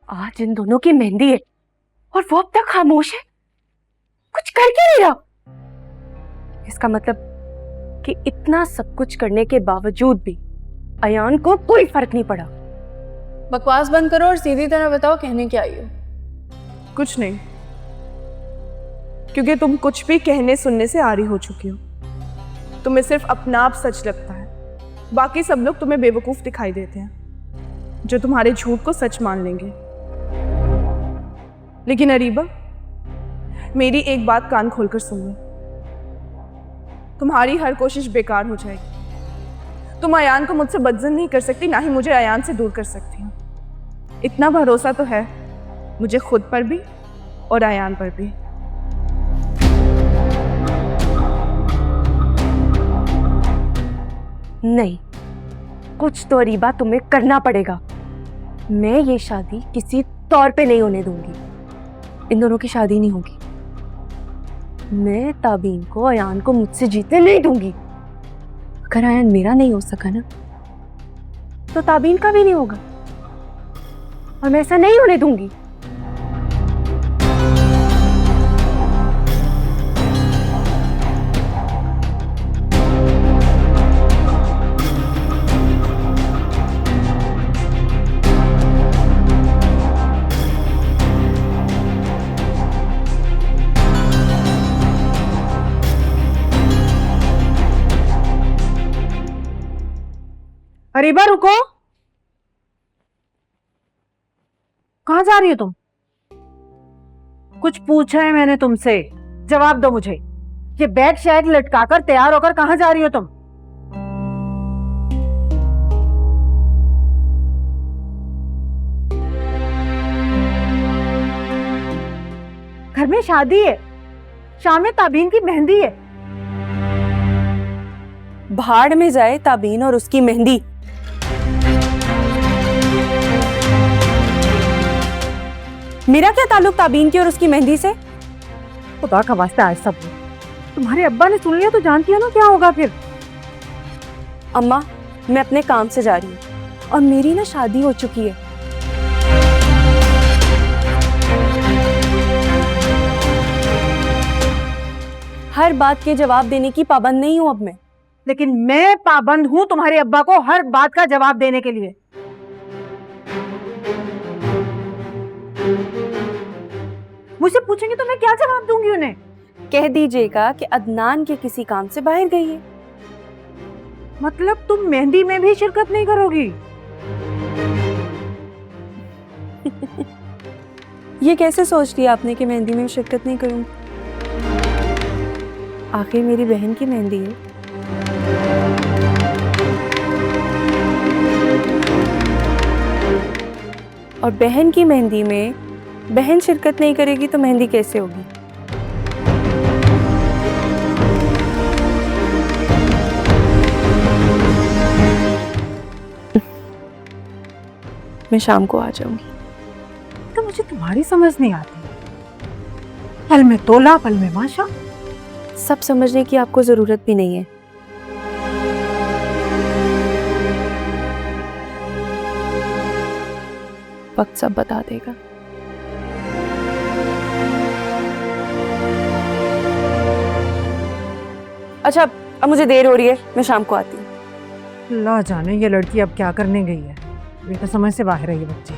आज इन दोनों की मेहंदी है और वो अब तक खामोश है, कुछ कर क्यों नहीं रहा? इसका मतलब कि इतना सब कुछ करने के बावजूद भी अयान को कोई फर्क नहीं पड़ा। बकवास बंद करो और सीधी तरह बताओ कहने क्या आई हो। कुछ नहीं, क्योंकि तुम कुछ भी कहने सुनने से आरी हो चुकी हो। तुम्हें सिर्फ अपना आप सच लगता है, बाकी सब लोग तुम्हें बेवकूफ दिखाई देते हैं जो तुम्हारे झूठ को सच मान लेंगे। लेकिन अरीबा, मेरी एक बात कान खोलकर सुन लो, तुम्हारी हर कोशिश बेकार हो जाएगी। तुम अयान को मुझसे बदजन नहीं कर सकती, ना ही मुझे अयान से दूर कर सकती हो। इतना भरोसा तो है मुझे खुद पर भी और अयान पर भी। नहीं, कुछ तो अरीबा तुम्हें करना पड़ेगा। मैं ये शादी किसी तौर पे नहीं होने दूंगी। इन दोनों की शादी नहीं होगी। मैं ताबीन को, अयान को मुझसे जीतने नहीं दूंगी। अगर अयान मेरा नहीं हो सका ना, तो ताबीन का भी नहीं होगा, और मैं ऐसा नहीं होने दूंगी। अरीबा रुको, कहाँ जा रही हो तुम? कुछ पूछा है मैंने तुमसे, जवाब दो मुझे। ये बैग शैग लटकाकर तैयार होकर कहाँ जा रही हो तुम? घर में शादी है, शाम में ताबीन की मेहंदी है। भाड़ में जाए ताबीन और उसकी मेहंदी। मेरा क्या ताल्लुक ताबीन की और उसकी मेहंदी से? खुदा का वास्ता है सब। तुम्हारे अब्बा ने सुन लिया तो जानती हो ना क्या होगा फिर। अम्मा, मैं अपने काम से जा रही हूँ और मेरी ना शादी हो चुकी है। हर बात के जवाब देने की पाबंद नहीं हूँ अब मैं। लेकिन मैं पाबंद हूँ तुम्हारे अब्बा को हर बात का जवाब देने के लिए। मुझसे पूछेंगे तो मैं क्या जवाब दूंगी उन्हें? कह दीजिएगा कि अदनान के किसी काम से बाहर गई है। मतलब तुम मेहंदी में भी शिरकत नहीं करोगी? ये कैसे सोच लिया आपने कि मेहंदी में शिरकत नहीं करूंगी? आखिर मेरी बहन की मेहंदी है। और बहन की मेहंदी में बहन शिरकत नहीं करेगी तो मेहंदी कैसे होगी? मैं शाम को आ जाऊंगी। तो मुझे तुम्हारी समझ नहीं आती। पल में तोला, पल में माशा। सब समझने की आपको जरूरत भी नहीं है। वक्त सब बता देगा। अच्छा, अब मुझे देर हो रही है, मैं शाम को आती हूँ। अल्लाह जाने ये लड़की अब क्या करने गई है। बेटा समझ से बाहर है ये बच्ची।